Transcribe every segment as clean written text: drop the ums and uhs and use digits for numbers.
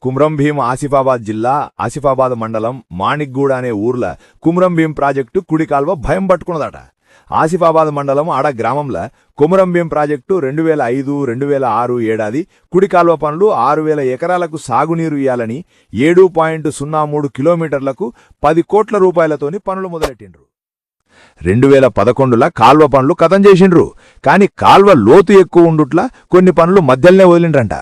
కుమ్రంభీం ఆసిఫాబాద్ జిల్లా ఆసిఫాబాద్ మండలం మాణిక్గూడ అనే ఊర్ల కుమ్రంభీం ప్రాజెక్టు కుడి కాల్వ భయం పట్టుకున్నదట. ఆసిఫాబాద్ మండలం ఆడ గ్రామంలో కుమ్రంభీం ప్రాజెక్టు 2005-2006 ఏడాది కుడి కాల్వ పనులు 6000 ఎకరాలకు సాగునీరు ఇయ్యాలని 7.03 కిలోమీటర్లకు 10 కోట్ల రూపాయలతోని పనులు మొదలెట్టిండ్రు. 2011ల కాల్వ పనులు కథం చేసిండ్రు. కాని కాల్వ లోతు ఎక్కువ ఉండుట్లా కొన్ని పనులు మధ్యల్నే వదిలిండ్రంట.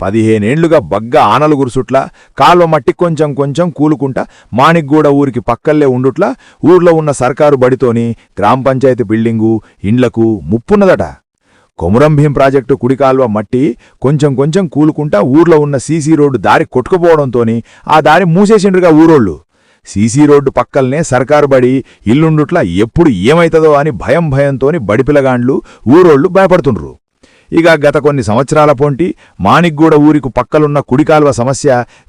15 ఏళ్లుగా బగ్గా ఆనలు గురుసుట్లా కాల్వ మట్టి కొంచెం కొంచెం కూలుకుంటా మాణిక్గూడ ఊరికి పక్కల్లే ఉండుట్లా ఊర్లో ఉన్న సర్కారు బడితోని గ్రామ పంచాయతీ బిల్డింగు ఇండ్లకు ముప్పున్నదట. కొమురంభీం ప్రాజెక్టు కుడికాల్వ మట్టి కొంచెం కొంచెం కూలుకుంటా ఊర్లో ఉన్న సీసీ రోడ్డు దారి కొట్టుకుపోవడంతోని ఆ దారి మూసేసిండ్రుగా ఊరోళ్ళు. సీసీ రోడ్డు పక్కల్నే సర్కారు బడి ఇల్లుండుట్లా ఎప్పుడు ఏమైతదో అని భయంతోని బడిపిలగాండ్లు ఊరోళ్ళు భయపడుతుండ్రు. ఇక గత కొన్ని సంవత్సరాల పొంటి మాణిక్గూడ ఊరికి పక్కలున్న కుడికాల్వ సమస్య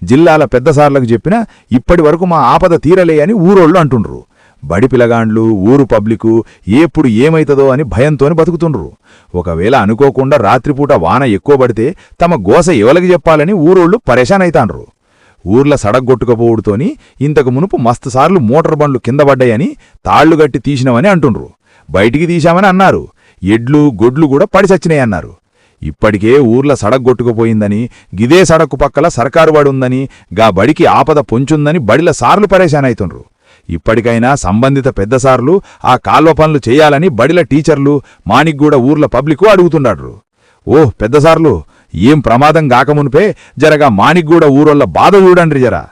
జిల్లాల పెద్దసార్లకు చెప్పినా ఇప్పటి వరకు మా ఆపద తీరలే అని ఊరోళ్ళు అంటుండ్రు. బడి పిలగాండ్లు ఊరు పబ్లికు ఎప్పుడు ఏమైతదో అని భయంతోని బతుకుతుండ్రు. ఒకవేళ అనుకోకుండా రాత్రిపూట వాన ఎక్కువ పడితే తమ గోస ఎవలకి చెప్పాలని ఊరోళ్ళు పరేషానైతాండ్రు. ఊర్ల సడగ్గొట్టుకపోవుడుతోని ఇంతకు మునుపు మస్తుసార్లు మోటార్ బండ్లు కింద పడ్డాయని తాళ్లుగట్టి తీసినవని అంటుండ్రు. బయటికి తీశామని అన్నారు. ఎడ్లు గొడ్లు కూడా పడిచచ్చినాయన్నారు. ఇప్పటికే ఊర్ల సడగ్గొట్టుకుపోయిందని గిదే సడక్కు పక్కల సర్కారు బడి ఉందని గా బడికి ఆపద పొంచుందని బడిల సార్లు పరేషానైతుండ్రు. ఇప్పటికైనా సంబంధిత పెద్దసార్లు ఆ కాల్వ పనులు చేయాలని బడిల టీచర్లు మాణిక్గూడ ఊర్ల పబ్లికు అడుగుతుండారు. పెద్దసార్లు ఏం ప్రమాదం గాకమునిపే జరగా మాణిక్గూడ ఊరోళ్ళ బాధ చూడండ్రి జరా.